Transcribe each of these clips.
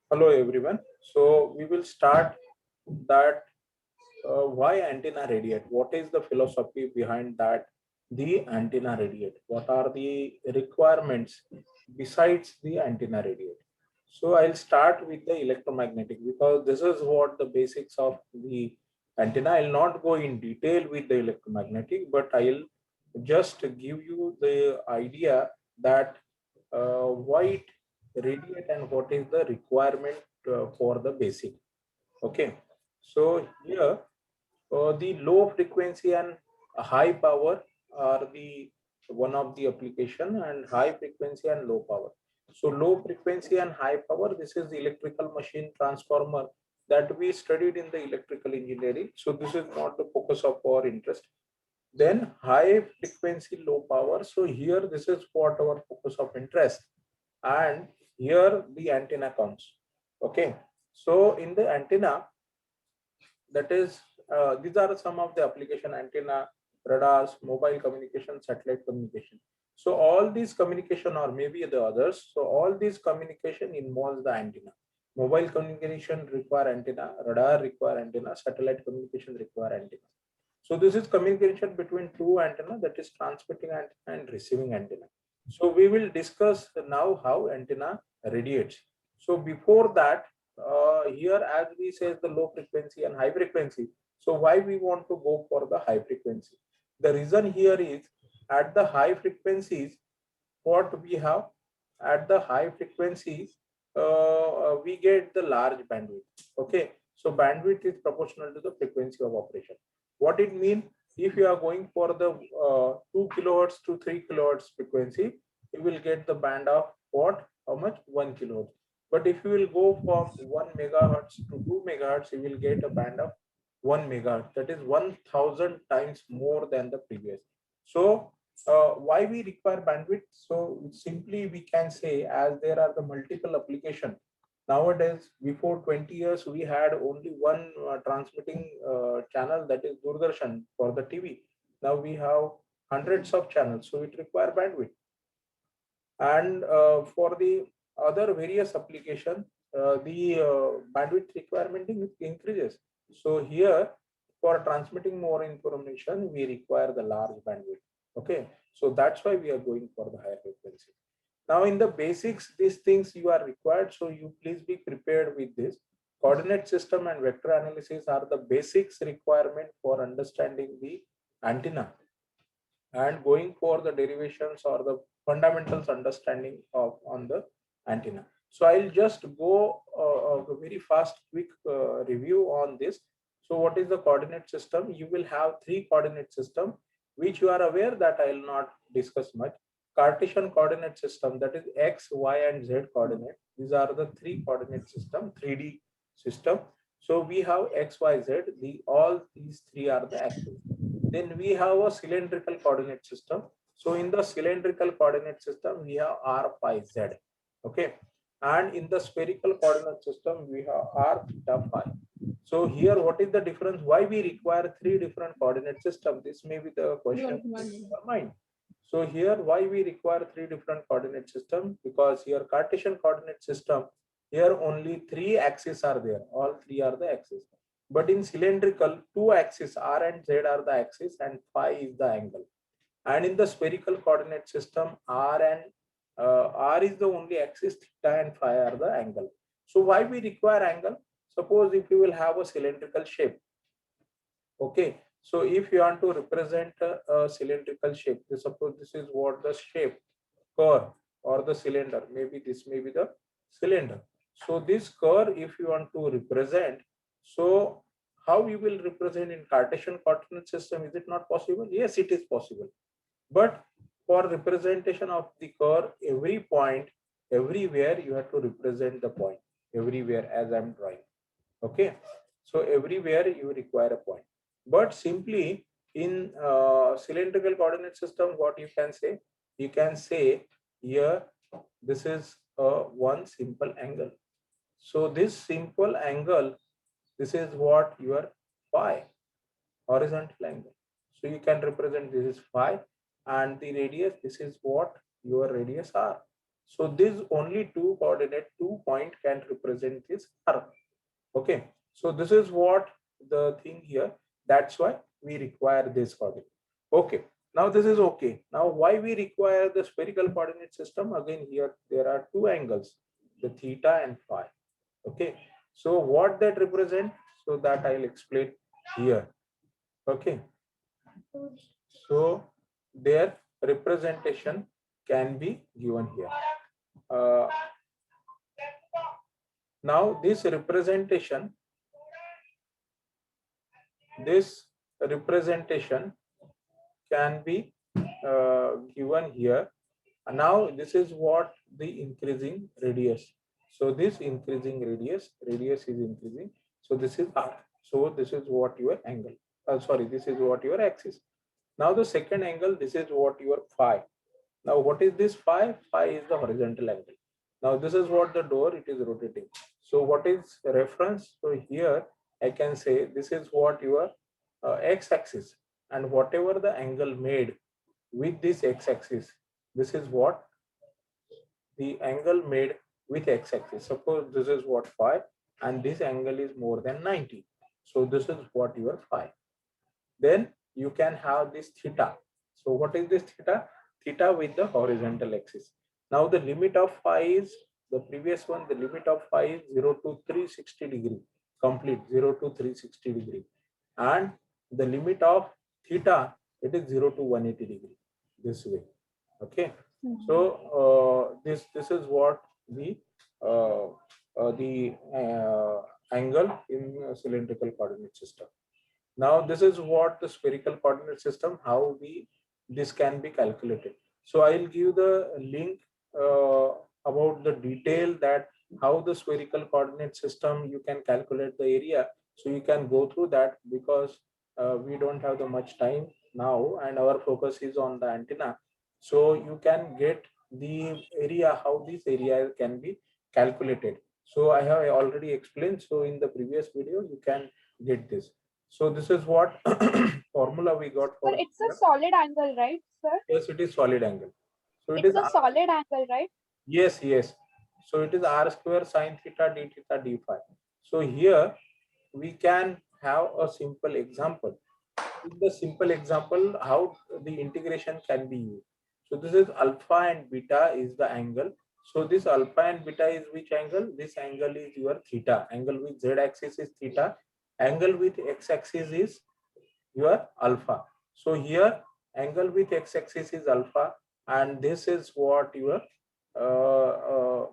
Hello everyone. So we will start that why antenna radiate? What is the philosophy behind that? The antenna radiate. What are the requirements besides the antenna radiate? So I'll start with the electromagnetic because this is what the basics of the antenna. I'll not go in detail with the electromagnetic, but I'll just give you the idea that why it radiate and what is the requirement for the basic. Okay, so here the low frequency and high power are the one of the application, and high frequency and low power. So low frequency and high power, this is the electrical machine transformer that we studied in the electrical engineering. So this is not the focus of our interest. Then high frequency low power, so here this is what our focus of interest, and here the antenna comes. Okay, so in the antenna, that is these are some of the application: antenna, radars, mobile communication, satellite communication. So all these communication or maybe the others, so all these communication involves the antenna. Mobile communication require antenna, radar require antenna, satellite communication require antenna. So this is communication between two antenna, that is transmitting antenna and receiving antenna. So we will discuss now how antenna radiates. So before that, here as we say the low frequency and high frequency. So why we want to go for the high frequency? The reason here is at the high frequencies, what we have at the high frequencies, we get the large bandwidth. Okay, so bandwidth is proportional to the frequency of operation. What it means, if you are going for the 2 kilohertz to 3 kilohertz frequency, you will get the band of what, how much, 1 kilohertz. But if you will go from 1 megahertz to 2 megahertz, you will get a band of 1 megahertz, that is 1000 times more than the previous. So why we require bandwidth? So simply we can say, as there are the multiple application nowadays. Before 20 years we had only one transmitting channel, that is Doordarshan for the TV. Now we have hundreds of channels, so it require bandwidth. And for the other various application, the bandwidth requirement increases. So here, for transmitting more information, we require the large bandwidth. Okay, so that's why we are going for the higher frequency. Now in the basics, these things you are required, so you please be prepared with this. Coordinate system and vector analysis are the basics requirement for understanding the antenna and going for the derivations or the fundamentals understanding of on the antenna. So I'll just go a very fast quick review on this. So what is the coordinate system? You will have three coordinate system, which you are aware that I will not discuss much. Cartesian coordinate system, that is x, y and z coordinate. These are the three coordinate system, 3D system. So we have x, y, z. All these three are the axes. Then we have a cylindrical coordinate system. So in the cylindrical coordinate system, we have r, phi, z. Okay. And in the spherical coordinate system, we have r, theta, phi. So here, what is the difference? Why we require three different coordinate systems? This may be the question in your mind. So here, why we require three different coordinate systems? Because here Cartesian coordinate system, here only three axes are there. All three are the axes. But in cylindrical, two axes, r and z are the axis, and phi is the angle. And in the spherical coordinate system, r is the only axis, theta and phi are the angle. So why we require angle? Suppose if you will have a cylindrical shape. Okay, so if you want to represent a cylindrical shape, suppose this is what the shape, curve or the cylinder, maybe this may be the cylinder. So this curve, if you want to represent, so how you will represent in Cartesian coordinate system? Is it not possible? Yes, it is possible. But for representation of the curve, every point, everywhere you have to represent the point, everywhere as I'm drawing. Okay, so everywhere you require a point. But simply in cylindrical coordinate system, what you can say? You can say here this is one simple angle. So this simple angle, this is what your phi, horizontal angle. So you can represent this is phi, and the radius, this is what your radius r. So this only two coordinate, 2 point can represent this R. Okay, so this is what the thing here. That's why we require this coordinate. Okay, now this is okay. Now why we require the spherical coordinate system? Again, here there are two angles, the theta and phi. Okay, so what that represent? So that I'll explain here. Okay, so their representation can be given here. Uh, now this representation can be given here. Now this is what the increasing radius. So this increasing radius is increasing. So this is R. So this is what your angle. Sorry, this is what your axis. Now the second angle, this is what your phi. Now what is this phi? Phi is the horizontal angle. Now this is what the door, it is rotating. So what is reference? So here I can say this is what your x-axis, and whatever the angle made with this x-axis, this is what the angle made with x-axis. Suppose this is what phi, and this angle is more than 90. So this is what your phi. Then you can have this theta. So what is this theta? Theta with the horizontal axis. Now the limit of phi is the previous one. The limit of phi is 0 to 360 degree, complete 0 to 360 degree, and the limit of theta, it is 0 to 180 degree, this way. Okay, so this is what the angle in cylindrical coordinate system. Now this is what the spherical coordinate system, how this can be calculated. So I'll give the link about the detail that how the spherical coordinate system you can calculate the area. So you can go through that, because we don't have the much time now, and our focus is on the antenna. So you can get the area, how this area can be calculated. So I have already explained. So in the previous video you can get this. So this is what formula we got Sir, for it's a theta. solid angle, right, sir? Yes, it is solid angle. So it It's is a R. solid angle, right? Yes, yes. So it is R square sine theta d phi. So here we can have a simple example. In the simple example, how the integration can be used. So this is alpha and beta is the angle. So this alpha and beta is which angle? This angle is your theta. Angle with z axis is theta. Angle with x axis is your alpha. So here angle with x-axis is alpha, and this is what your uh, uh,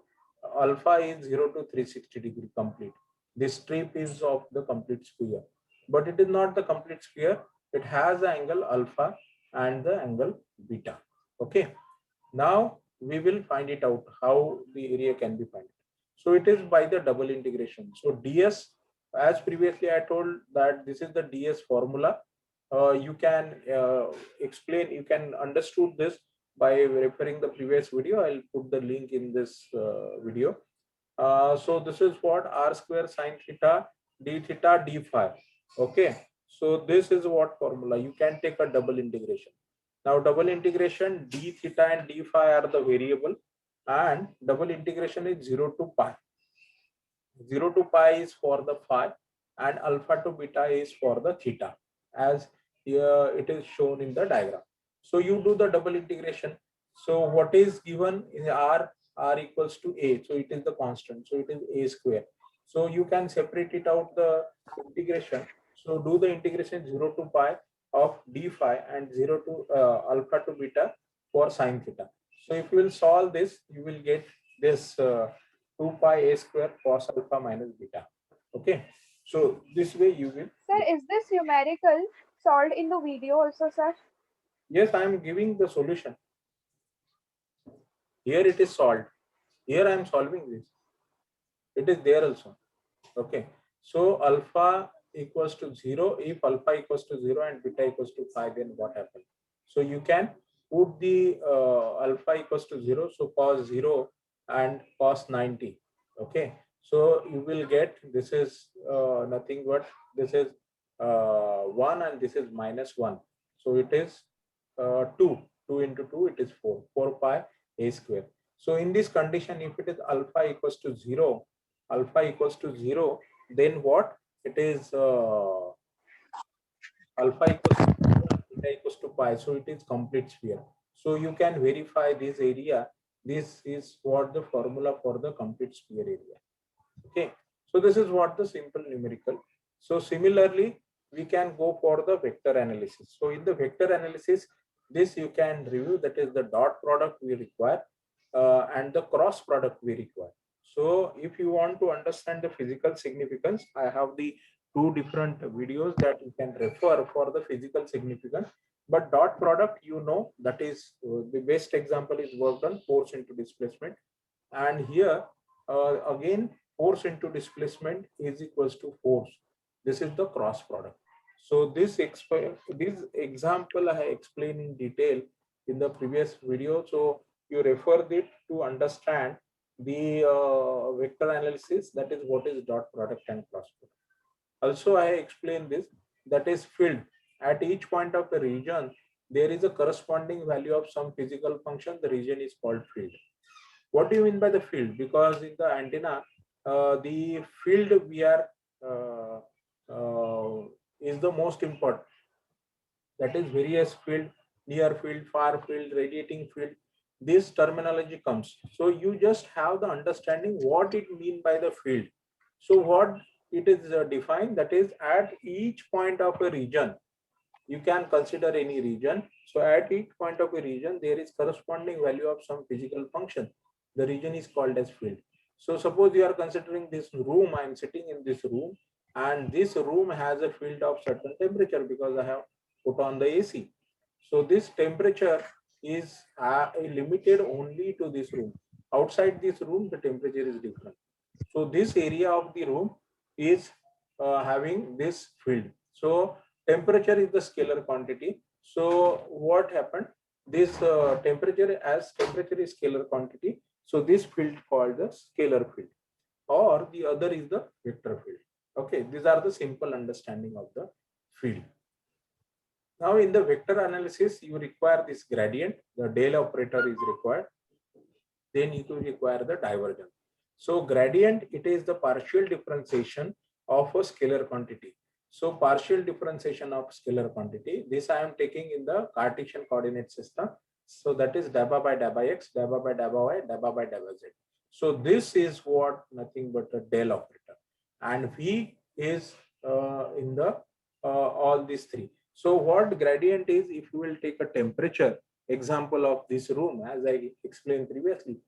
alpha is 0 to 360 degree complete. This strip is of the complete sphere, but it is not the complete sphere. It has the angle alpha and the angle beta. Okay, now we will find it out how the area can be found. So it is by the double integration. So ds, as previously I told that this is the ds formula. You can explain, you can understood this by referring the previous video. I'll put the link in this video. So this is what r square sine theta d phi. Okay, so this is what formula. You can take a double integration. Now double integration, d theta and d phi are the variable, and double integration is 0 to pi. 0 to pi is for the phi, and alpha to beta is for the theta, as it is shown in the diagram. So you do the double integration. So what is given in r equals to a, so it is the constant, so it is a square. So you can separate it out the integration. So do the integration 0 to pi of d phi and 0 to alpha to beta for sine theta. So if you will solve this, you will get this 2 pi a square cos alpha minus beta. Okay, so this way you will. Sir, is this numerical solved in the video also, sir? Yes, I am giving the solution. Here it is solved. Here I am solving this. It is there also. Okay, so alpha equals to 0. If alpha equals to 0 and beta equals to 5, then what happens? So you can put the alpha equals to 0, so cos 0 and cos 90. Okay, so you will get, this is nothing but this is 1 and this is minus 1. So it is 2. 2 into 2, it is 4. 4 pi a square. So in this condition, if it is alpha equals to 0, then what? It is alpha equals to 0 and beta equals to pi. So it is complete sphere. So you can verify this area. This is what the formula for the complete sphere area. Okay. So this is what the simple numerical. So similarly, we can go for the vector analysis. So in the vector analysis, this you can review, that is the dot product we require and the cross product we require. So if you want to understand the physical significance, I have the two different videos that you can refer for the physical significance. But dot product, you know, that is the best example is worked on force into displacement. And here again, force into displacement is equals to force. This is the cross product. So this example I explained in detail in the previous video. So you refer it to understand the vector analysis, that is what is dot product and cross product. Also I explained this, that is field. At each point of the region, there is a corresponding value of some physical function. The region is called field. What do you mean by the field? Because in the antenna, the field we are is the most important. That is various field, near field, far field, radiating field. This terminology comes. So you just have the understanding what it mean by the field. So what it is defined, that is at each point of a region, you can consider any region. So at each point of a region, there is corresponding value of some physical function. The region is called as field. So suppose you are considering this room, I am sitting in this room, and this room has a field of certain temperature because I have put on the AC. So this temperature is limited only to this room. Outside this room, the temperature is different. So this area of the room is having this field. So temperature is the scalar quantity. So what happened? This temperature, as temperature is scalar quantity, so this field called the scalar field, or the other is the vector field. Okay, these are the simple understanding of the field. Now in the vector analysis, you require this gradient, the del operator is required. Then you require the divergence. So gradient, it is the partial differentiation of a scalar quantity. So partial differentiation of scalar quantity, this I am taking in the Cartesian coordinate system. So that is dabba by dabba x, dabba by dabba y, dabba by dabba z. So this is what nothing but a del operator. And V is in the all these three. So what gradient is, if you will take a temperature example of this room, as I explained previously.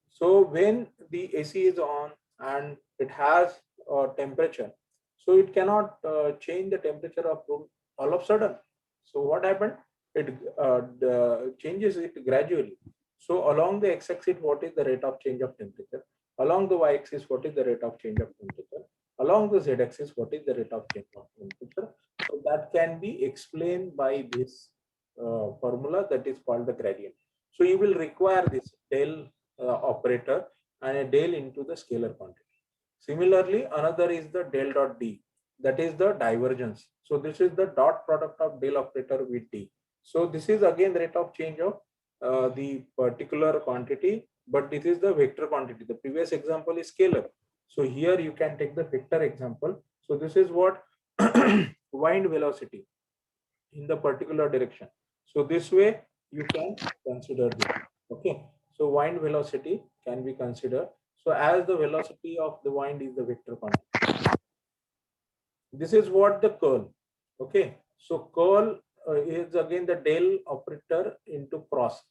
So when the AC is on and it has a temperature, so it cannot change the temperature of room all of a sudden. So what happened? It changes it gradually. So along the x-axis, what is the rate of change of temperature? Along the y-axis, what is the rate of change of temperature? Along the z-axis, what is the rate of change of temperature? So that can be explained by this formula that is called the gradient. So you will require this del operator and a del into the scalar quantity. Similarly, another is the del dot D, that is the divergence. So this is the dot product of del operator with D. So this is again the rate of change of the particular quantity, but this is the vector quantity. The previous example is scalar. So here you can take the vector example. So this is what wind velocity in the particular direction. So this way you can consider this. Okay. So wind velocity can be considered. So as the velocity of the wind is the vector quantity. This is what the curl. Okay. So curl is again the del operator into cross.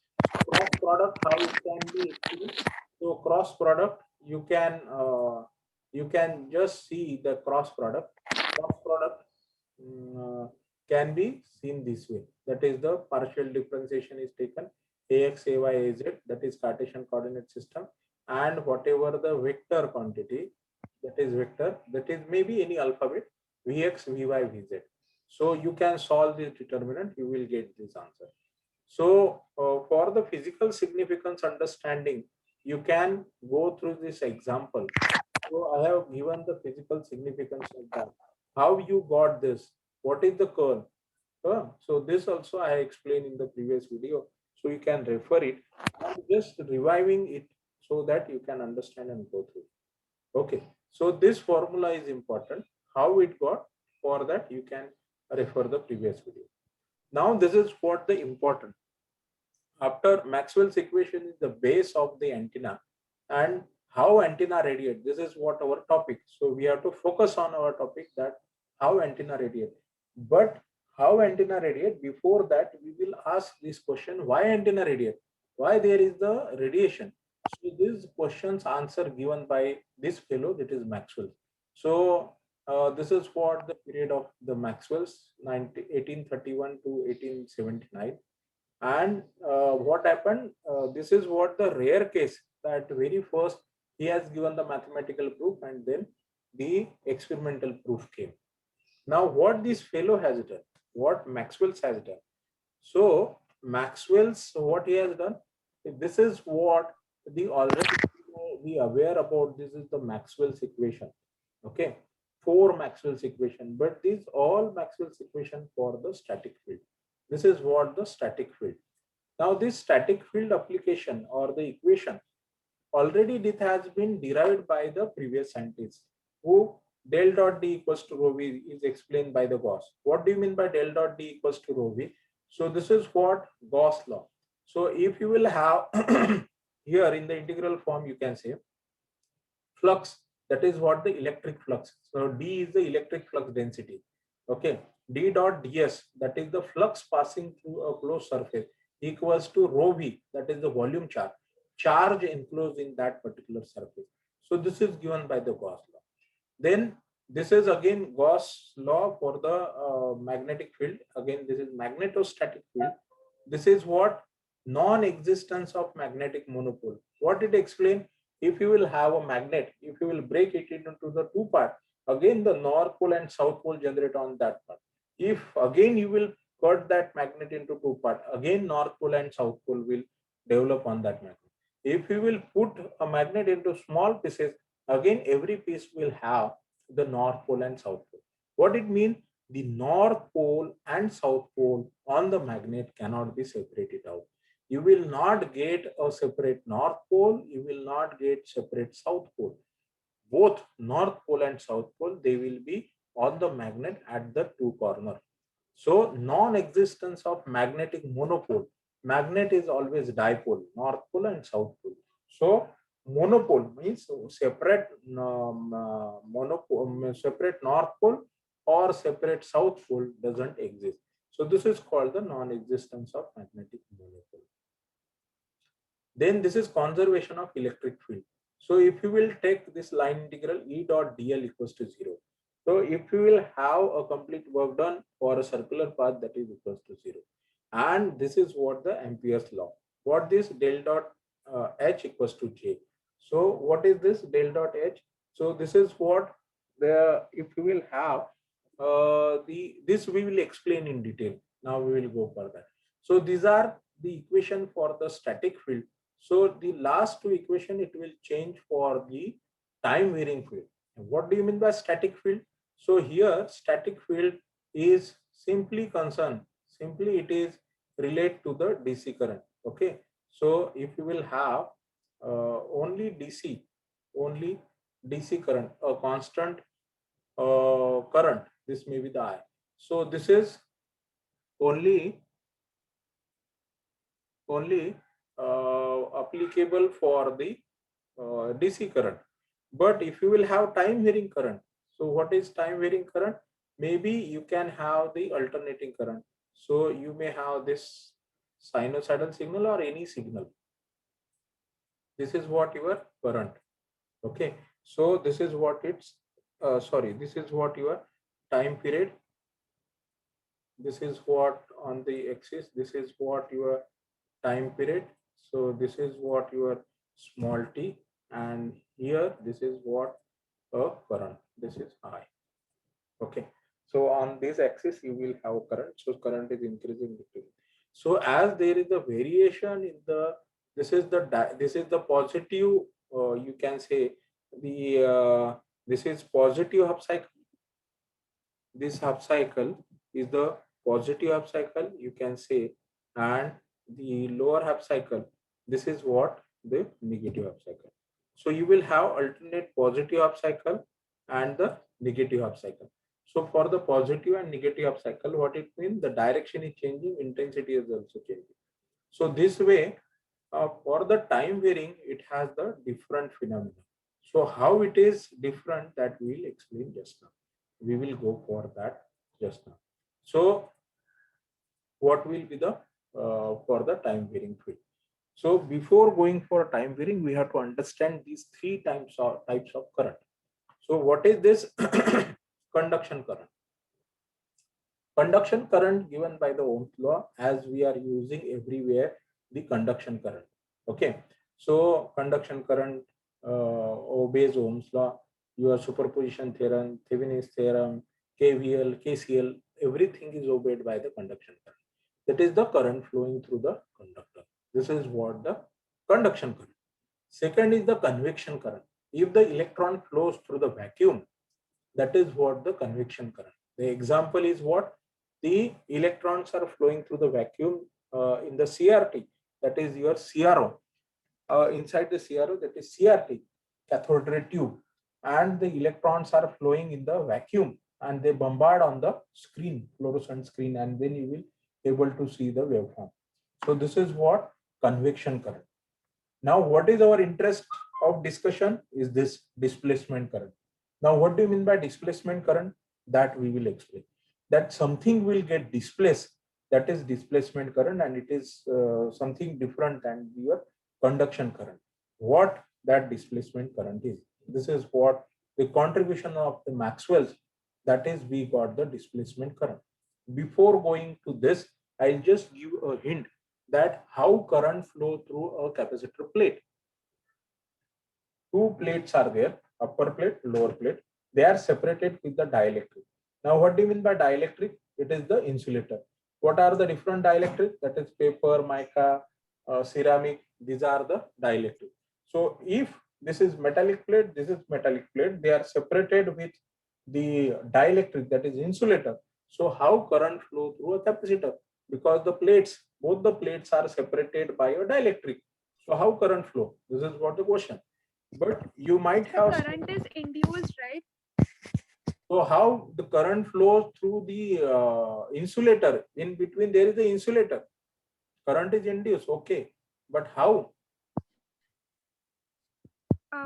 Cross product, how it can be explained. So cross product, you can just see the cross product. Cross product can be seen this way. That is the partial differentiation is taken ax, ay, az, that is Cartesian coordinate system, and whatever the vector quantity, that is vector, that is maybe any alphabet, vx, vy, vz. So you can solve this determinant, you will get this answer. So for the physical significance understanding, you can go through this example. So I have given the physical significance of that. How you got this? What is the curl? So this also I explained in the previous video. so you can refer it. I'm just reviving it so that you can understand and go through. Okay, so this formula is important. How it got, for that you can refer the previous video. Now this is what the important. After Maxwell's equation is the base of the antenna, and how antenna radiate. This is what our topic. So we have to focus on our topic, that how antenna radiate. But how antenna radiate, before that we will ask this question, why antenna radiate? Why there is the radiation? So these questions answer given by this fellow, that is Maxwell. So this is what the period of the Maxwell's 1831 to 1879. And what happened, this is what the rare case, that very first he has given the mathematical proof and then the experimental proof came. Now what this fellow has done, what Maxwell's has done. So Maxwell's, what he has done, this is what the already we aware about. This is the Maxwell's equation. Okay, four Maxwell's equation, but these all Maxwell's equation for the static field. This is what the static field. Now this static field application or the equation, already it has been derived by the previous scientists, who del dot D equals to rho V is explained by the Gauss. What do you mean by del dot D equals to rho V? So this is what Gauss law. So if you will have here in the integral form, you can say flux, that is what the electric flux. So D is the electric flux density. Okay, D dot ds, that is the flux passing through a closed surface, equals to rho V, that is the volume charge enclosed in that particular surface. So this is given by the Gauss law. Then this is again Gauss law for the magnetic field. Again, this is magnetostatic field. This is what non-existence of magnetic monopole. What it explains, if you will have a magnet, if you will break it into the two parts, again the north pole and south pole generate on that part. If again you will cut that magnet into two parts, again north pole and south pole will develop on that magnet. If you will put a magnet into small pieces, again every piece will have the north pole and south pole. What it means, the north pole and south pole on the magnet cannot be separated out. You will not get a separate north pole, you will not get separate south pole. Both north pole and south pole, they will be on the magnet at the two corners. So non-existence of magnetic monopole. Magnet is always dipole, north pole and south pole. So monopole means separate monopole, separate north pole or separate south pole doesn't exist. So this is called the non-existence of magnetic monopole. Then this is conservation of electric field. So if you will take this line integral E dot dl equals to 0. So if you will have a complete work done for a circular path, that is equals to 0. And this is what the Ampere's law. What this del dot H equals to J. So what is this del dot H? So this is what the, if you will have this we will explain in detail. Now we will go further. So these are the equation for the static field. So the last two equation, it will change for the time varying field. What do you mean by static field? So here static field is simply concerned, simply it is relate to the DC current. Okay, so if you will have only DC current, a constant current, this may be the I. So this is only applicable for the DC current. But if you will have time varying current, so what is time varying current? Maybe you can have the alternating current. So you may have this sinusoidal signal or any signal. This is what your current. Okay, so this is what it's this is what your time period. This is what on the axis, this is what your time period. So this is what your small t, and here this is what a current, this is I. Okay, so on this axis you will have current, so current is increasing, decreasing. So as there is a variation in the, this is the positive, you can say the this is positive half cycle. This half cycle is the positive half cycle, you can say, and the lower half cycle, this is what the negative half cycle. So you will have alternate positive half cycle and the negative half cycle. So for the positive and negative half cycle, what it means, the direction is changing, intensity is also changing. So this way, for the time varying, it has the different phenomena. So how it is different, that we will explain just now. We will go for that just now. So what will be the for the time varying field? So before going for time varying, we have to understand these three types of current. So what is this conduction current? Conduction current given by the Ohm's law, as we are using everywhere the conduction current. Okay, so conduction current obeys Ohm's law, your superposition theorem, Thevenin's theorem, KVL, KCL, everything is obeyed by the conduction current. That is the current flowing through the conductor. This is what the conduction current. Second is the convection current. If the electron flows through the vacuum, that is what the convection current. The example is what? The electrons are flowing through the vacuum in the CRT, that is your CRO. Inside the CRO, that is CRT, cathode ray tube, and the electrons are flowing in the vacuum and they bombard on the screen, fluorescent screen, and then you will able to see the waveform. So this is what convection current. Now, what is our interest of discussion is this displacement current. Now, what do you mean by displacement current? That we will explain. That something will get displaced, that is displacement current, and it is something different than your conduction current. What that displacement current is? This is what the contribution of the Maxwell's, that is we got the displacement current. Before going to this, I'll just give a hint that how current flow through a capacitor plate. Two plates are there, upper plate, lower plate. They are separated with the dielectric. Now, what do you mean by dielectric? It is the insulator. What are the different dielectric? That is paper, mica, ceramic. These are the dielectric. So if this is metallic plate, this is metallic plate, they are separated with the dielectric, that is insulator. So how current flow through a capacitor? Because the plates, both the plates are separated by a dielectric. So how current flow? This is what the question. But you might The have. current is induced, right? So how the current flows through the insulator? In between there is the insulator. Current is induced, okay. But how?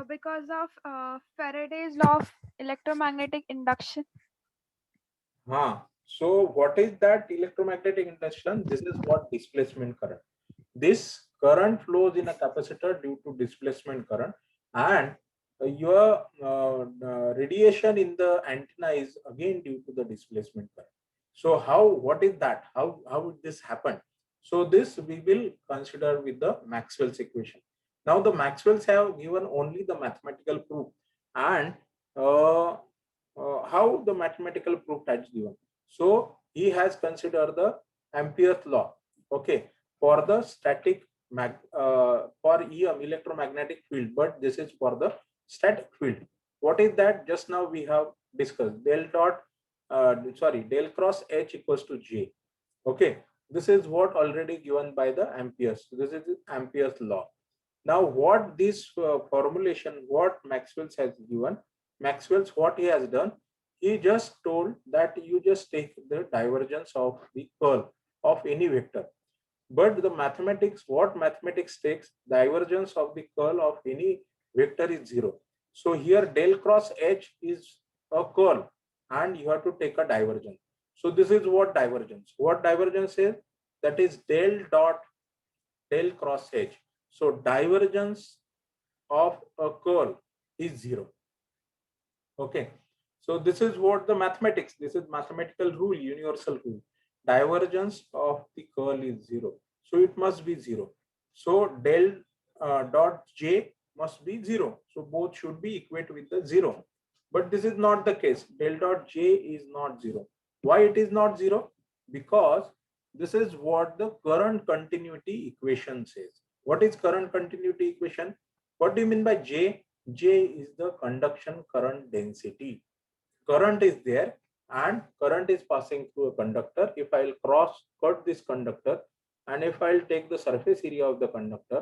Because of Faraday's law of electromagnetic induction. So what is that electromagnetic induction? This is what displacement current. This current flows in a capacitor due to displacement current, and your radiation in the antenna is again due to the displacement current. So what is that? How would this happen? So this we will consider with the Maxwell's equation. Now the Maxwell's have given only the mathematical proof, and how the mathematical proof has given. So he has considered the Ampere's law, okay, for the static for EM, electromagnetic field, but this is for the static field. What is that? Just now we have discussed del cross H equals to J. Okay, this is what already given by the Ampere's. This is Ampere's law. Now, what this formulation, what Maxwell's has given, Maxwell's what he has done, he just told that you just take the divergence of the curl of any vector. But the mathematics, what mathematics takes, divergence of the curl of any vector is 0. So here del cross H is a curl and you have to take a divergence. So this is what divergence. What divergence is? That is del cross H. So divergence of a curl is 0. Okay. So this is what the mathematics, this is mathematical rule, universal rule. Divergence of the curl is 0. So it must be 0. So del dot J must be 0. So both should be equate with the 0. But this is not the case. Del dot J is not 0. Why it is not 0? Because this is what the current continuity equation says. What is current continuity equation? What do you mean by J? J is the conduction current density. Current is there and current is passing through a conductor. If I will cut this conductor and if I'll take the surface area of the conductor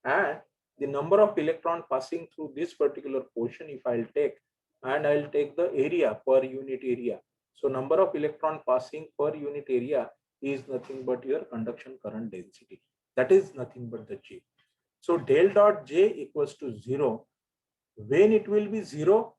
and the number of electron passing through this particular portion, if I'll take, and I'll take the area per unit area. So number of electron passing per unit area is nothing but your conduction current density. That is nothing but the J. So del dot J equals to 0. When it will be 0,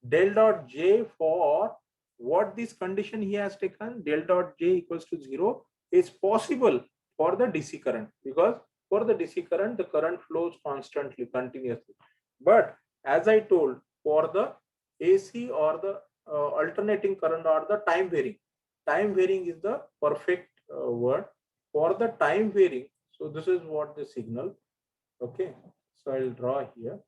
del dot J for what this condition he has taken, del dot J equals to 0 is possible for the DC current, because for the DC current, the current flows constantly, continuously. But as I told, for the AC or the alternating current or the time varying is the perfect word for the time varying. So this is what the signal. Okay, so I'll draw here.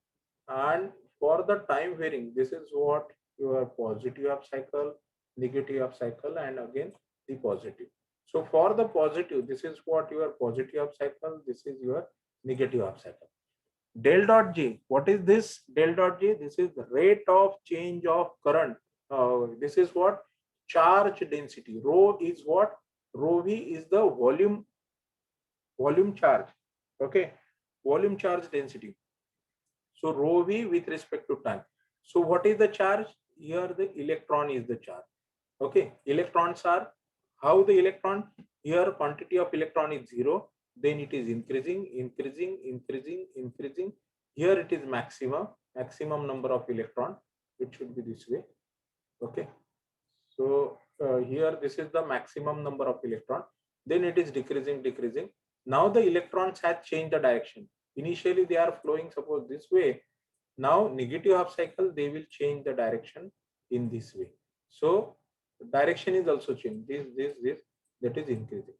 And for the time varying, this is what your positive half cycle, negative half cycle, and again the positive. So for the positive, this is what your positive half cycle, this is your negative half cycle. Del dot J, what is this? Del dot J, this is the rate of change of current. This is what? Charge density. Rho is what? Rho V is the volume charge. Okay, volume charge density. So rho V with respect to time. So what is the charge? Here the electron is the charge. Okay, electrons are, how the electron, here quantity of electron is 0, then it is increasing. Here it is maximum number of electron. It should be this way. Okay, so here this is the maximum number of electron, then it is decreasing. Now the electrons have changed the direction. Initially they are flowing, suppose this way. Now negative half cycle, they will change the direction in this way. So direction is also changed. This, that is increasing.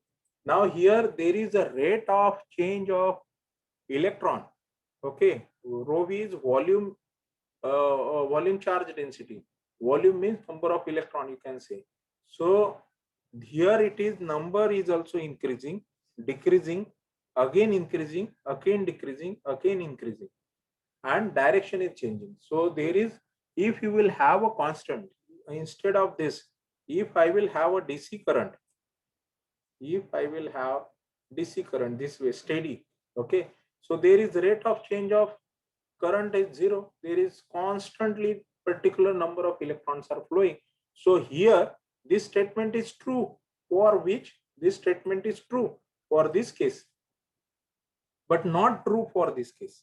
Now here there is a rate of change of electron. Okay, rho V is volume charge density. Volume means number of electron, you can say. So here it is, number is also increasing, decreasing, again increasing, again decreasing, again increasing, and direction is changing. So there is, if you will have a constant, instead of this, if I will have a DC current, this way, steady, okay, so there is rate of change of current is 0. There is constantly particular number of electrons are flowing. So here this statement is true, for which this statement is true for this case, but not true for this case,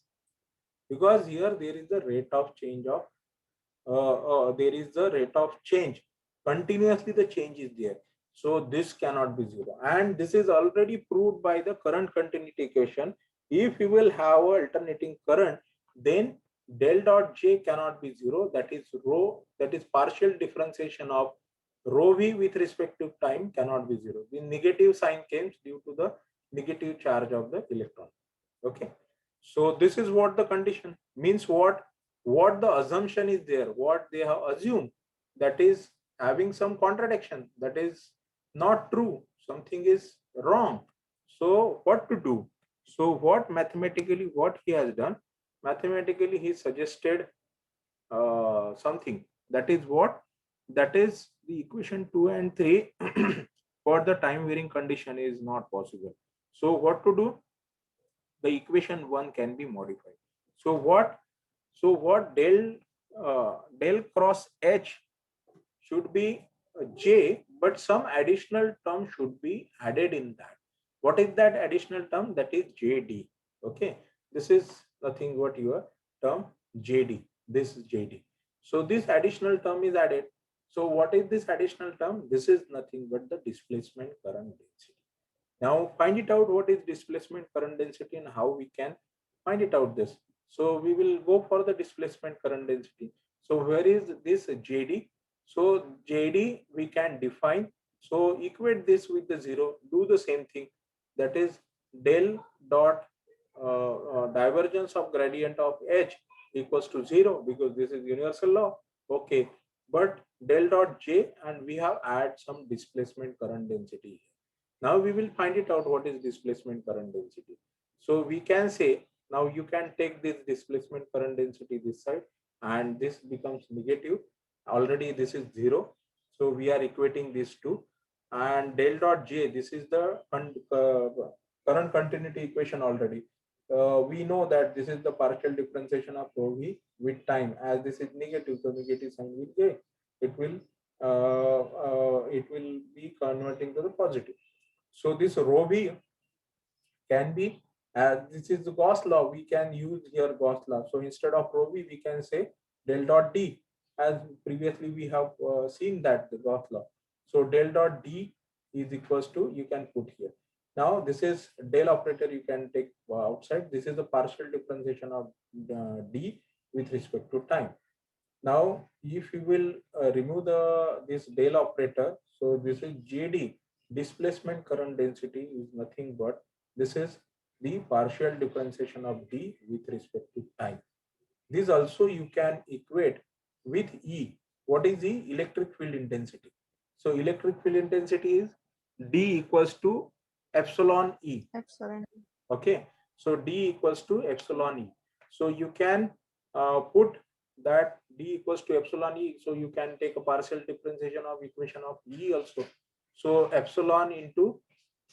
because here there is the rate of change of continuously the change is there. So this cannot be 0, and this is already proved by the current continuity equation. If you will have a alternating current, then del dot J cannot be 0. That is rho, that is partial differentiation of rho V with respect to time cannot be 0. The negative sign comes due to the negative charge of the electron. Okay, so this is what the condition means. What the assumption is there, what they have assumed, that is having some contradiction, that is not true, something is wrong. So what to do? So what mathematically, what he has done, mathematically he suggested something, that is what, that is the equation 2 and 3 for the time varying condition is not possible. So what to do? The equation 1 can be modified. So what del cross H should be J, but some additional term should be added in that. What is that additional term? That is JD. Okay, this is nothing but your term JD. This is JD. So this additional term is added. So what is this additional term? This is nothing but the displacement current density. Now find it out, what is displacement current density and how we can find it out this. So we will go for the displacement current density. So where is this JD? So JD we can define. So equate this with the 0, do the same thing. That is del dot divergence of gradient of H equals to 0, because this is universal law. Okay, but del dot J, and we have add some displacement current density. Now we will find it out, what is displacement current density. So we can say, now you can take this displacement current density this side, and this becomes negative. Already this is 0. So we are equating these two. and del dot J, this is the current continuity equation already. We know that this is the partial differentiation of rho v with time. As this is negative, so negative sign will J. It will be converting to the positive. So this rho v can be, this is the Gauss law. We can use here Gauss law. So instead of rho v, we can say del dot D, as previously we have seen that the Gauss law. So del dot D is equals to, you can put here. Now this is del operator, you can take outside. This is the partial differentiation of D with respect to time. Now if you will remove this del operator, so this is JD, displacement current density, is nothing but this is the partial differentiation of D with respect to time. This also you can equate with E. What is the electric field intensity? So electric field intensity is D equals to epsilon E. Epsilon. Okay, so D equals to epsilon E. So you can put that D equals to epsilon E. So you can take a partial differentiation of equation of E also. So epsilon into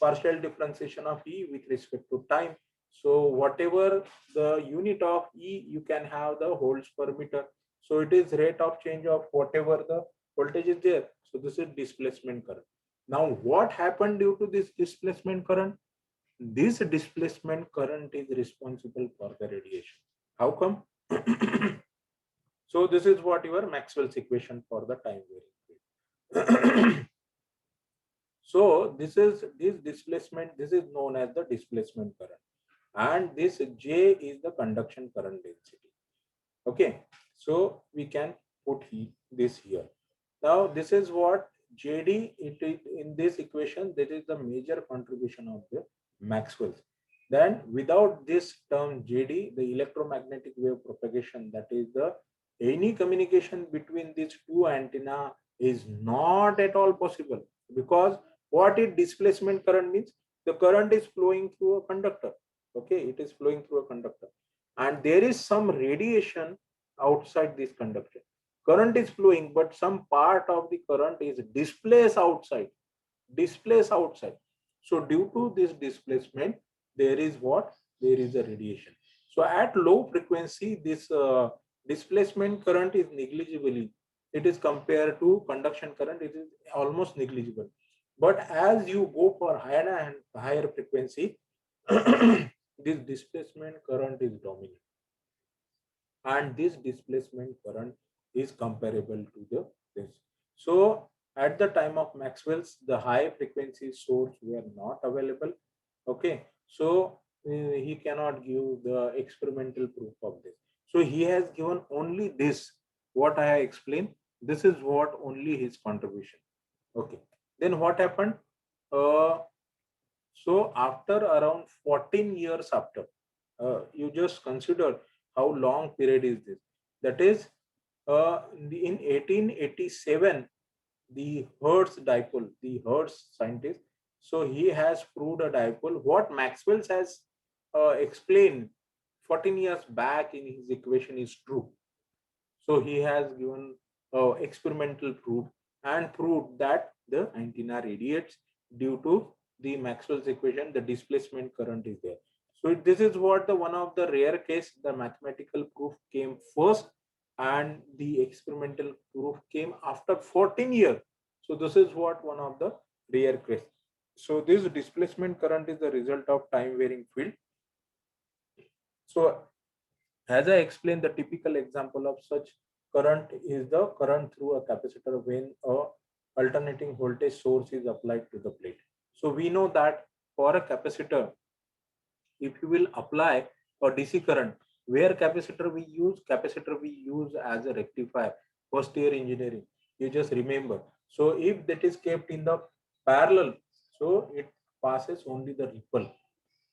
partial differentiation of E with respect to time. So whatever the unit of E, you can have the volts per meter. So it is rate of change of whatever the voltage is there. So this is displacement current. Now what happened due to this displacement current? This displacement current is responsible for the radiation. How come? So this is what your Maxwell's equation for the time varying field. So this displacement, this is known as the displacement current, and this J is the conduction current density. Okay, so we can put this here. Now this is what JD, it is in this equation, that is the major contribution of the Maxwell's. Then without this term JD, the electromagnetic wave propagation, that is the any communication between these two antenna is not at all possible, because what is displacement current means? The current is flowing through a conductor. Okay, it is flowing through a conductor, and there is some radiation outside this conductor. Current is flowing, but some part of the current is displaced outside. Displaced outside. So due to this displacement, there is what? There is a radiation. So at low frequency, this displacement current is negligible. It is compared to conduction current, it is almost negligible. But as you go for higher and higher frequency, this displacement current is dominant, and this displacement current is comparable to this. So at the time of Maxwell's, the high frequency source were not available. Okay, so he cannot give the experimental proof of this. So he has given only this, what I explained. This is what only his contribution. Okay, then what happened? Uh, so after around 14 years after, you just consider how long period is this. That is, in 1887, the Hertz dipole, the Hertz scientist, so he has proved a dipole. What Maxwell has explained 14 years back in his equation is true. So he has given experimental proof and proved that the antenna radiates due to the Maxwell's equation. The displacement current is there. So this is what the one of the rare case, the mathematical proof came first, and the experimental proof came after 14 years. So this is what one of the rare case. So this displacement current is the result of time varying field. So as I explained, the typical example of such current is the current through a capacitor when a alternating voltage source is applied to the plate. So we know that for a capacitor, if you will apply a DC current, where capacitor we use as a rectifier, first year engineering, you just remember. So if that is kept in the parallel, so it passes only the ripple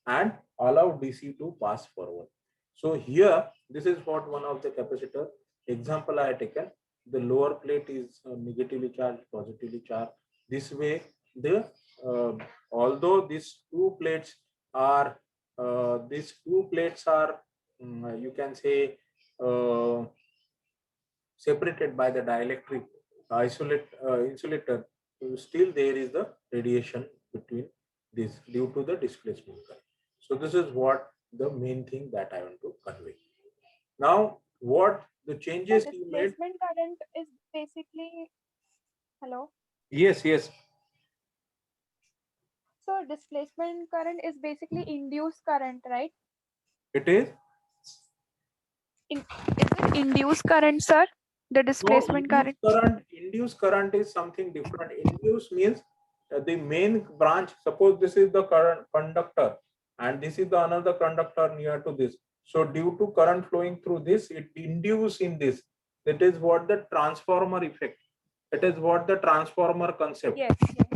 and allow DC to pass forward. So here, this is what one of the capacitor example I have taken. The lower plate is negatively charged, positively charged. This way, the although are these two plates are you can say uh, separated by the dielectric insulator. still there is the radiation between this due to the displacement current. So this is what the main thing that I want to convey. Now, what the The changes you made? displacement current is basically, hello. Yes, yes, So displacement current is basically induced current, right? it is. Is it induced current, sir? The No, displacement current. induced current is something different. Induced means the main branch. Suppose this is the current conductor, and this is the another conductor near to this. So due to current flowing through this, it induce in this. That is what the transformer effect. It is what the transformer concept. Yes, yes.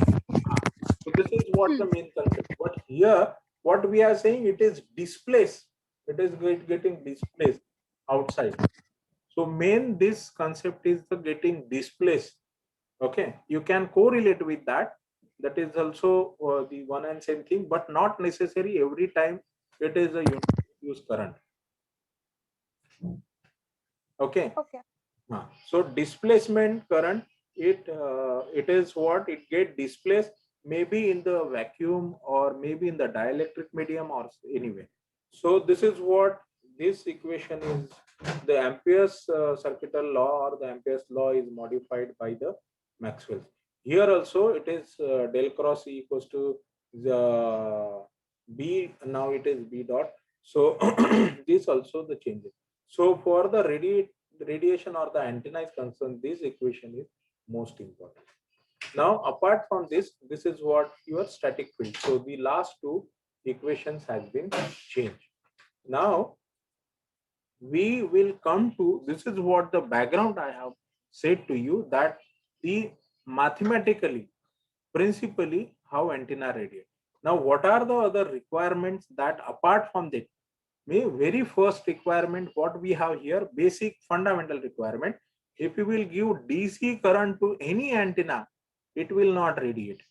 So this is what the main concept. But here, what we are saying, it is displaced. It is getting displaced outside. So main this concept is the getting displaced. Okay, you can correlate with that. That is also the one and same thing, but not necessary every time it is a use current. Okay. Okay. So displacement current, it is what it get displaced maybe in the vacuum or maybe in the dielectric medium or anyway. So this is what this equation is. The Ampere's circuital law or the Ampere's law is modified by the Maxwell. Here also it is del cross E equals to the B. Now it is B dot. So this also the changes. So for the radiation or the antenna is concerned, this equation is most important. Now, apart from this, this is what your static field. So the last two equations has been changed. Now, we will come to, this is what the background I have said to you, that the mathematically, principally how antenna radiate. Now, what are the other requirements that apart from that? Very first requirement what we have here, basic fundamental requirement, if you will give DC current to any antenna, it will not radiate.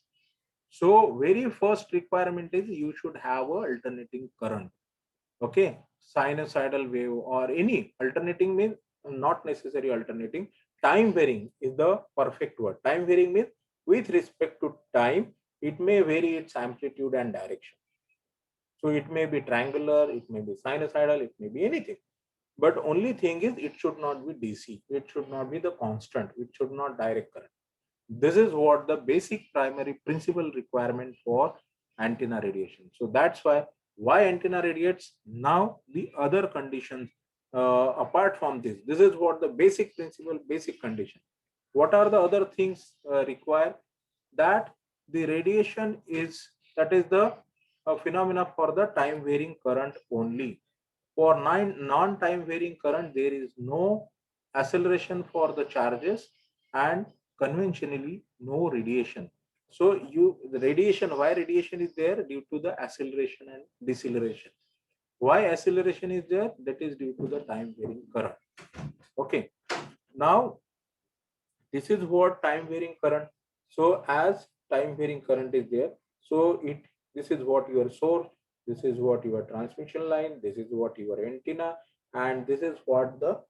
So very first requirement is you should have a alternating current. Okay, sinusoidal wave or any alternating means not necessary alternating. Time varying is the perfect word. Time varying means with respect to time, it may vary its amplitude and direction. So it may be triangular, it may be sinusoidal, it may be anything. But only thing is it should not be DC. It should not be the constant. It should not direct current. This is what the basic primary principal requirement for antenna radiation. So that's why antenna radiates. Now the other conditions apart from this is what the basic principle, basic condition. What are the other things required? That the radiation is, that is the phenomena for the time varying current only. For non-time varying current, there is no acceleration for the charges and conventionally no radiation. So the radiation, why radiation is there? Due to the acceleration and deceleration. Why acceleration is there? That is due to the time varying current. Okay. Now this is what time varying current. So as time varying current is there, so this is what your source, this is what your transmission line, this is what your antenna, and this is what the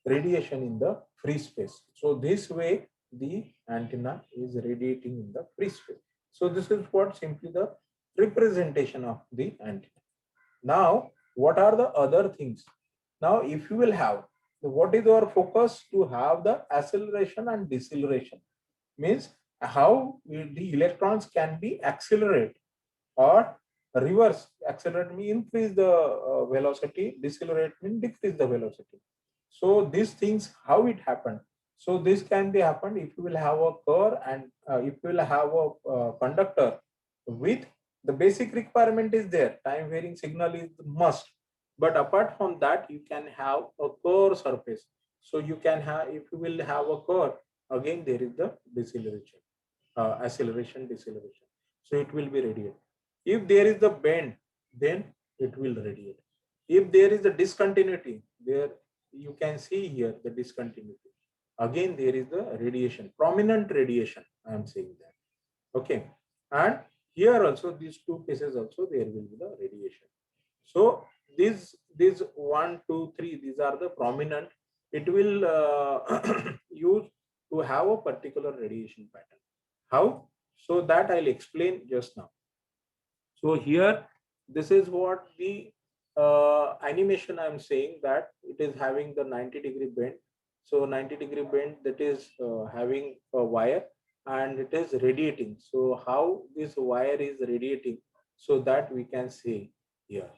radiation in the free space. So this way the antenna is radiating in the free space. So this is what simply the representation of the antenna. Now, what are the other things? Now, if you will have, what is our focus? To have the acceleration and deceleration. Means how the electrons can be accelerate or reverse. Accelerate means increase the velocity, decelerate means decrease the velocity. So these things, how it happened? So this can be happened if you will have a core and if you will have a conductor with the basic requirement is there. Time varying signal is must. But apart from that, you can have a core surface. So you can have, if you will have a core, again there is the deceleration, acceleration, deceleration. So it will be radiate. If there is the bend, then it will radiate. If there is a discontinuity, there you can see here the discontinuity. Again, there is the radiation, prominent radiation. I am saying that. Okay. And here also, these two cases also, there will be the radiation. So these 1, 2, 3, these are the prominent. It will use to have a particular radiation pattern. How? So that I'll explain just now. So here, this is what the animation I'm saying, that it is having the 90-degree bend. So 90-degree bend, that is having a wire and it is radiating. So how this wire is radiating, so that we can see here.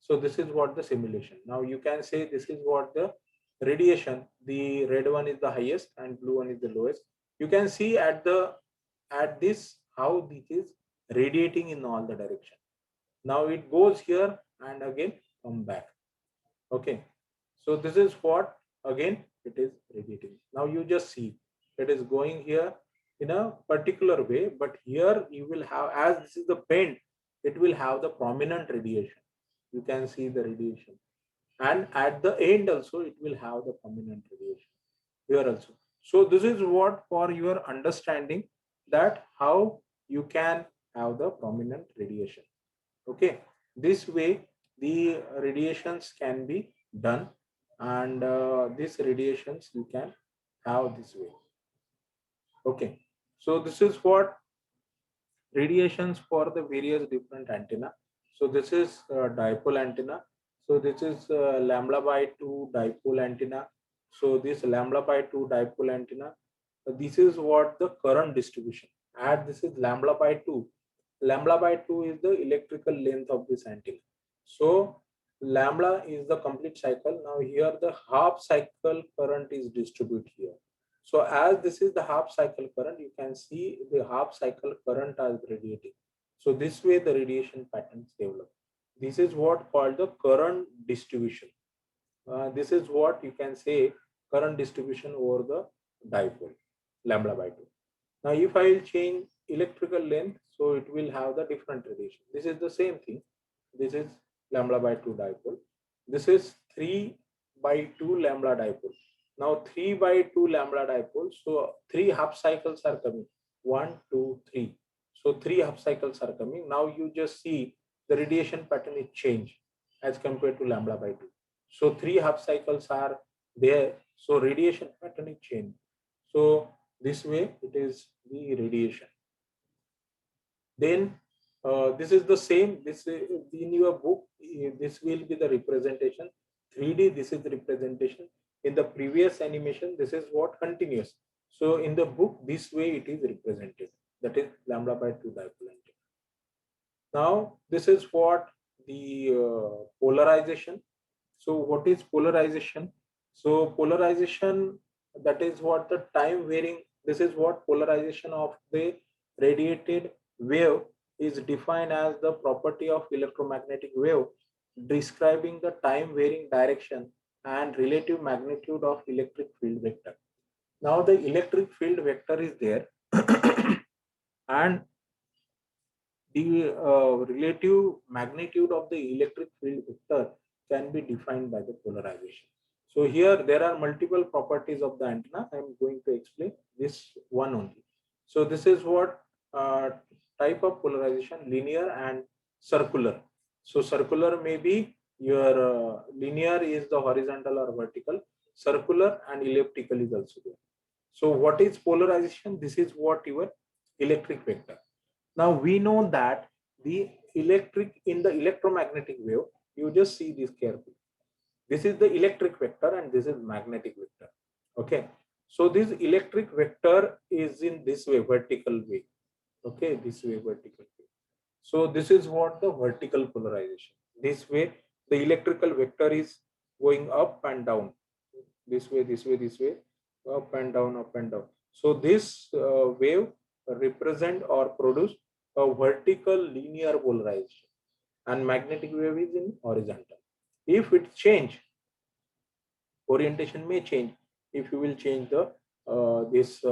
So this is what the simulation. Now you can say this is what the radiation, the red one is the highest and blue one is the lowest. You can see at this how this is radiating in all the direction. Now it goes here and again come back. Okay, so this is what, again it is radiating. Now you just see it is going here in a particular way, but here you will have, as this is the bend, it will have the prominent radiation. You can see the radiation, and at the end also it will have the prominent radiation here also. So this is what for your understanding, that how you can have the prominent radiation. Okay, this way the radiations can be done, and these radiations you can have this way. Okay, so this is what radiations for the various different antenna. So this is dipole antenna. So this is lambda by 2 dipole antenna. So this lambda by 2 dipole antenna, this is what the current distribution. And this is lambda by 2. Lambda by 2 is the electrical length of this antenna. So lambda is the complete cycle. Now here the half cycle current is distributed here. So as this is the half cycle current, you can see the half cycle current as radiating. So this way the radiation patterns develop. This is what called the current distribution. This is what you can say current distribution over the dipole, lambda by 2. Now if I will change electrical length, so it will have the different radiation. This is the same thing. This is lambda by 2 dipole. This is 3 by 2 lambda dipole. Now 3 by 2 lambda dipole. So 3 half cycles are coming. 1, 2, 3. So 3 half cycles are coming. Now you just see the radiation pattern is changed as compared to lambda by 2. So 3 half cycles are there. So radiation pattern is changed. So this way it is the radiation. Then this is the same. This in your book, this will be the representation. 3D, this is the representation. In the previous animation, this is what continuous. So in the book, this way it is represented. That is lambda by 2 dipole antenna. Now this is what the polarization. So what is polarization? So polarization, that is what the time varying. This is what polarization of the radiated wave is defined as the property of electromagnetic wave describing the time varying direction and relative magnitude of electric field vector. Now the electric field vector is there and the relative magnitude of the electric field vector can be defined by the polarization. So here there are multiple properties of the antenna. I am going to explain this one only. So this is what type of polarization: linear and circular. So circular may be your linear is the horizontal or vertical, circular and elliptical is also there. So what is polarization? This is what your electric vector. Now we know that the electric in the electromagnetic wave, you just see this carefully. This is the electric vector and this is magnetic vector. Okay. So this electric vector is in this way, vertical way. Okay, this way, vertical way. So this is what the vertical polarization. This way, the electrical vector is going up and down. This way, this way, this way, up and down, up and down. So this wave represent or produce a vertical linear polarization, and magnetic wave is in horizontal. If it change, orientation may change. If you will change the this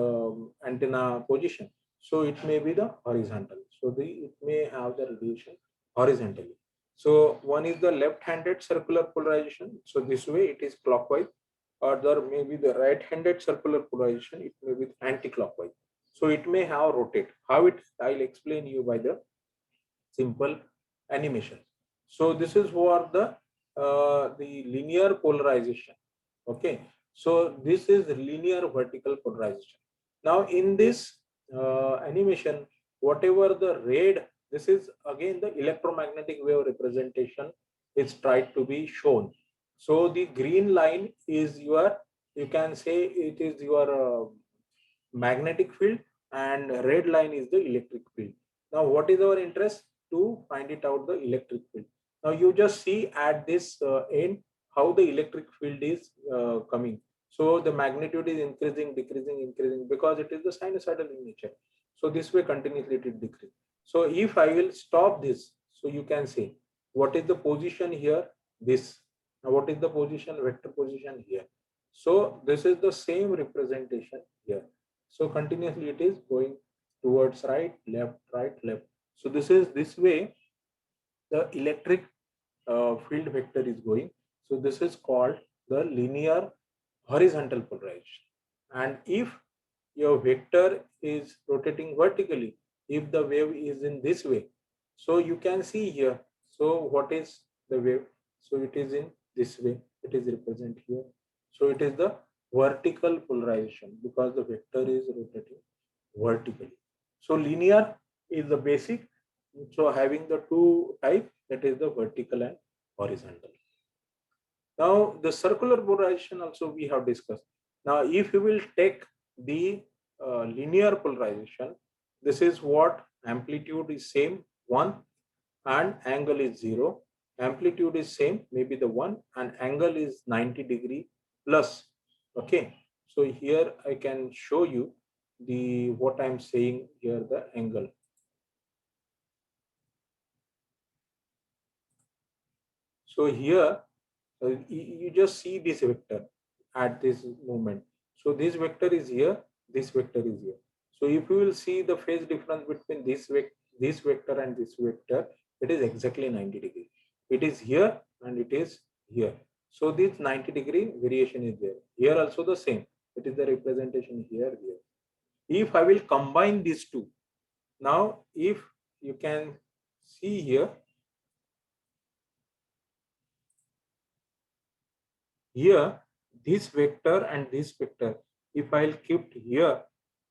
antenna position, so it may be the horizontal. So it may have the radiation horizontally. So one is the left-handed circular polarization. So this way it is clockwise, or there may be the right-handed circular polarization. It may be anti-clockwise. So it may have rotate. How it? I'll explain you by the simple animation. So this is for the linear polarization. Okay. So this is linear vertical polarization. Now in this animation, whatever the red, this is again the electromagnetic wave representation is tried to be shown. So the green line is your, you can say it is your magnetic field, and red line is the electric field. Now what is our interest? To find it out the electric field. Now you just see at this end how the electric field is coming. So the magnitude is increasing, decreasing, increasing, because it is the sinusoidal in nature. So this way continuously it is decreasing. So if I will stop this, so you can say what is the position here, this. Now what is the position, vector position here. So this is the same representation here. So continuously it is going towards right, left, right, left. So this is this way the electric field vector is going. So this is called the linear horizontal polarization. And if your vector is rotating vertically, if the wave is in this way, so you can see here. So what is the wave? So it is in this way. It is represented here. So it is the vertical polarization because the vector is rotating vertically. So linear is the basic. So having the two type, that is the vertical and horizontal. Now the circular polarization also we have discussed. Now if you will take the linear polarization, this is what amplitude is same 1 and angle is 0. Amplitude is same, maybe the 1, and angle is 90° plus. Okay, so here I can show you the what I'm saying here, the angle. So here you just see this vector at this moment. So this vector is here, this vector is here. So if you will see the phase difference between this vector and this vector, it is exactly 90°. It is here and it is here. So this 90° variation is there. Here also the same. It is the representation here, here. If I will combine these two, now if you can see here, here this vector and this vector, if I'll keep here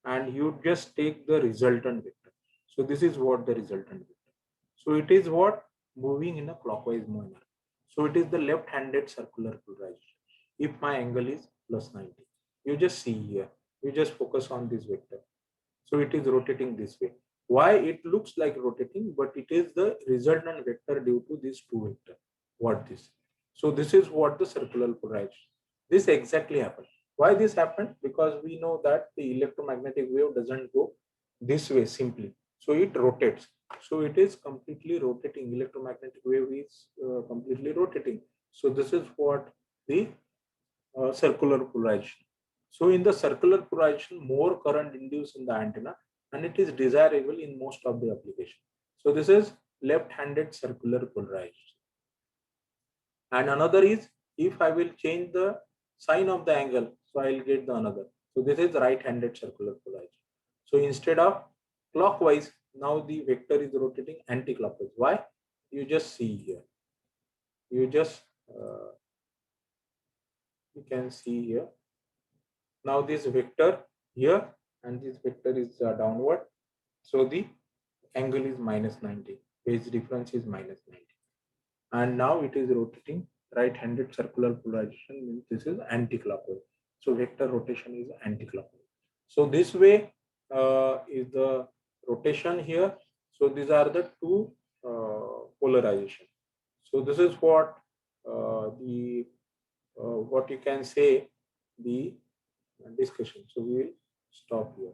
and you just take the resultant vector, so this is what the resultant vector. So it is what moving in a clockwise manner. So it is the left-handed circular polarization. If my angle is plus 90, you just see here, you just focus on this vector. So it is rotating this way. Why it looks like rotating, but it is the resultant vector due to these two vector. What this? So this is what the circular polarization. This exactly happened. Why this happened? Because we know that the electromagnetic wave doesn't go this way simply. So it rotates. So it is completely rotating. Electromagnetic wave is completely rotating. So this is what the circular polarization. So in the circular polarization, more current induced in the antenna, and it is desirable in most of the application. So this is left-handed circular polarization. And another is, if I will change the sign of the angle, so I will get the another. So this is right-handed circular polarization. So instead of clockwise, now the vector is rotating anti-clockwise. Why? You just see here. You just you can see here. Now this vector here and this vector is downward. So the angle is minus 90. Phase difference is minus 90. And now it is rotating right-handed circular polarization means this is anti-clockwise. So vector rotation is anti-clockwise. So this way is the rotation here. So these are the two polarization. So this is what the what you can say the discussion. So we will stop here.